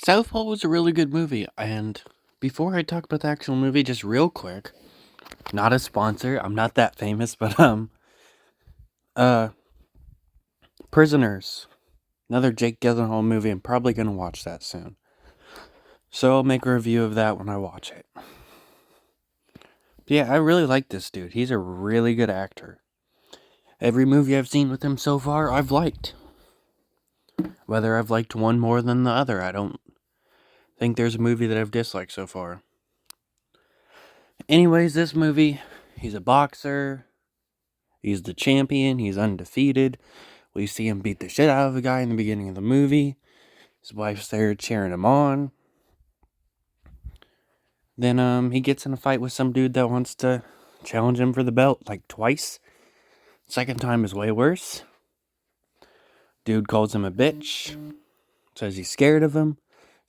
Southpaw was a really good movie, and before I talk about the actual movie, just real quick, not a sponsor, I'm not that famous, but uh, Prisoners, another Jake Gyllenhaal movie. I'm probably gonna watch that soon, so I'll make a review of that when I watch it. But yeah, I really like this dude. He's a really good actor. Every movie I've seen with him so far, I've liked. Whether I've liked one more than the other, I don't think there's a movie that I've disliked so far. Anyways, this movie, he's a boxer. He's the champion. He's undefeated. We see him beat the shit out of a guy in the beginning of the movie. His wife's there cheering him on. Then he gets in a fight with some dude that wants to challenge him for the belt like twice. Second time is way worse. Dude calls him a bitch. Says he's scared of him.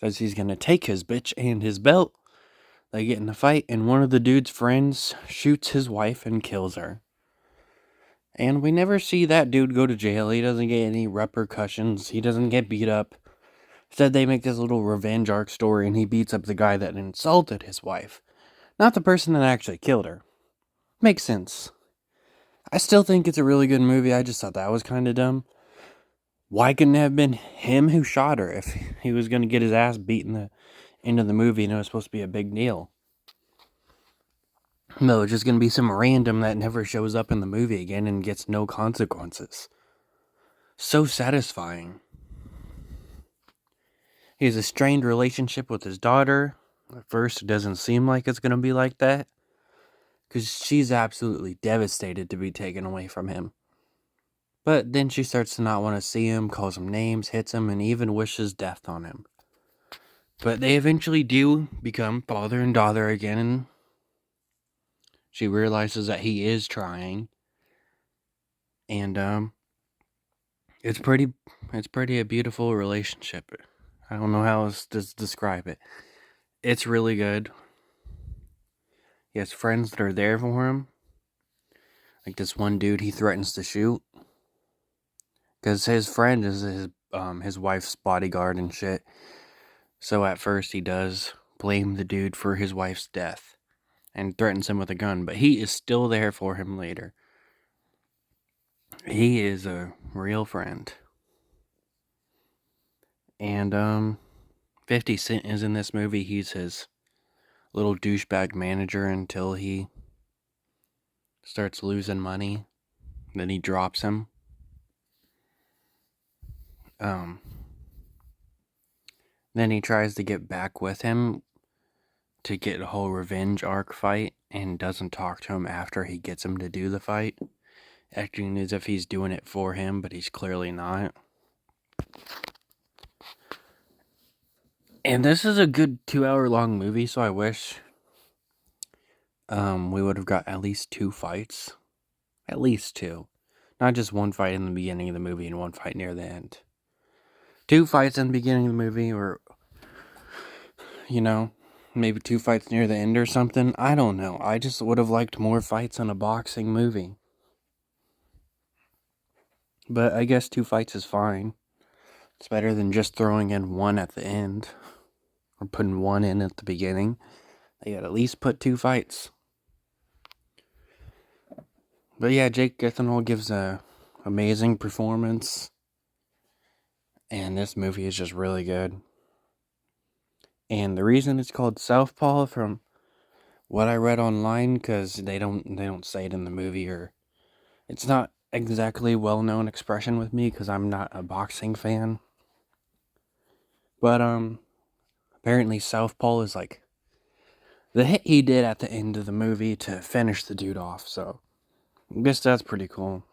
Says he's gonna take his bitch and his belt. They get in a fight, and one of the dude's friends shoots his wife and kills her. And we never see that dude go to jail. He doesn't get any repercussions. He doesn't get beat up. Instead, they make this little revenge arc story, and he beats up the guy that insulted his wife, not the person that actually killed her. Makes sense. I still think it's a really good movie. I just thought that was kind of dumb. Why couldn't it have been him who shot her if he was going to get his ass beat in the end of the movie and it was supposed to be a big deal? No, it's just going to be some random that never shows up in the movie again and gets no consequences. So satisfying. He has a strained relationship with his daughter. At first, it doesn't seem like it's going to be like that, because she's absolutely devastated to be taken away from him. But then she starts to not want to see him, calls him names, hits him, and even wishes death on him. But they eventually do become father and daughter again, and she realizes that he is trying. And it's pretty a beautiful relationship. I don't know how else to describe it. It's really good. He has friends that are there for him. Like this one dude he threatens to shoot. Because his friend is his wife's bodyguard and shit. So at first he does blame the dude for his wife's death. And threatens him with a gun. But he is still there for him later. He is a real friend. And 50 Cent is in this movie. He's his little douchebag manager until he starts losing money. Then he drops him. Then he tries to get back with him to get a whole revenge arc fight and doesn't talk to him after he gets him to do the fight, acting as if he's doing it for him, but he's clearly not. And this is a good 2-hour long movie, so I wish we would have got at least 2 fights. At least 2. Not just one fight in the beginning of the movie and one fight near the end. 2 fights in the beginning of the movie, or, maybe 2 fights near the end or something. I don't know. I just would have liked more fights in a boxing movie. But I guess 2 fights is fine. It's better than just throwing in one at the end. Or putting one in at the beginning. They gotta at least put 2 fights. But yeah, Jake Gyllenhaal gives a amazing performance. And this movie is just really good. And the reason it's called Southpaw, from what I read online, because they don't say it in the movie, or it's not exactly a well-known expression with me because I'm not a boxing fan. But apparently Southpaw is like the hit he did at the end of the movie to finish the dude off. So I guess that's pretty cool.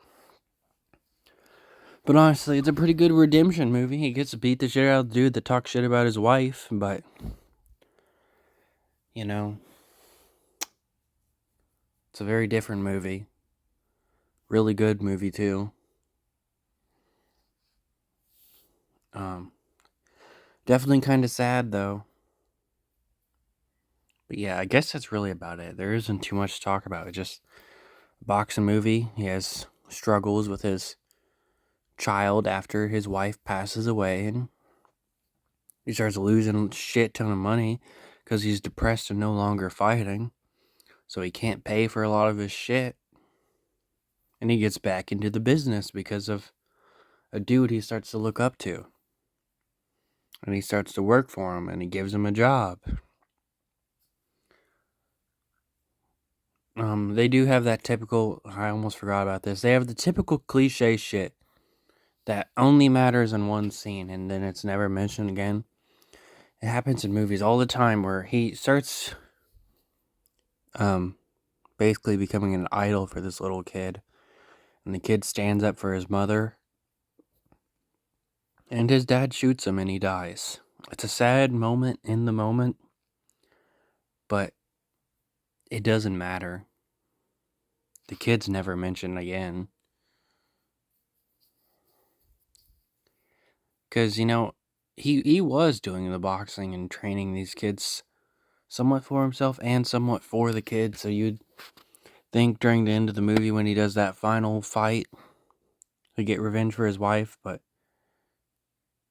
But honestly, it's a pretty good redemption movie. He gets to beat the shit out of the dude that talks shit about his wife, but it's a very different movie. Really good movie too. Definitely kind of sad though. But yeah, I guess that's really about it. There isn't too much to talk about. It's just a boxing movie. He has struggles with his child after his wife passes away, and He starts losing a shit ton of money because he's depressed and no longer fighting. So he can't pay for a lot of his shit. And he gets back into the business because of a dude he starts to look up to. And he starts to work for him and he gives him a job. They do have that typical, I almost forgot about this. They have the typical cliche shit that only matters in one scene and then it's never mentioned again. It happens in movies all the time where he starts basically becoming an idol for this little kid. And the kid stands up for his mother. And his dad shoots him and he dies. It's a sad moment in the moment, but it doesn't matter. The kid's never mentioned again. Because, he was doing the boxing and training these kids somewhat for himself and somewhat for the kid. So you'd think during the end of the movie when he does that final fight to get revenge for his wife, but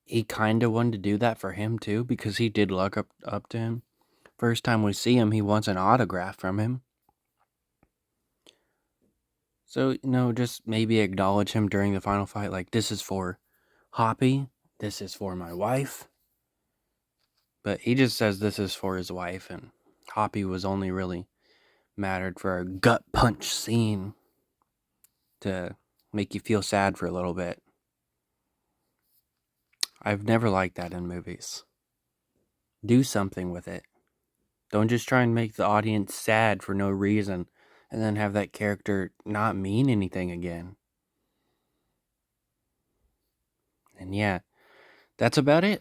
he kind of wanted to do that for him too because he did look up to him. First time we see him, he wants an autograph from him. So, just maybe acknowledge him during the final fight. Like, this is for Hoppy. This is for my wife. But he just says this is for his wife. And Hoppy was only really mattered for a gut punch scene to make you feel sad for a little bit. I've never liked that in movies. Do something with it. Don't just try and make the audience sad for no reason and then have that character not mean anything again. And yeah, that's about it.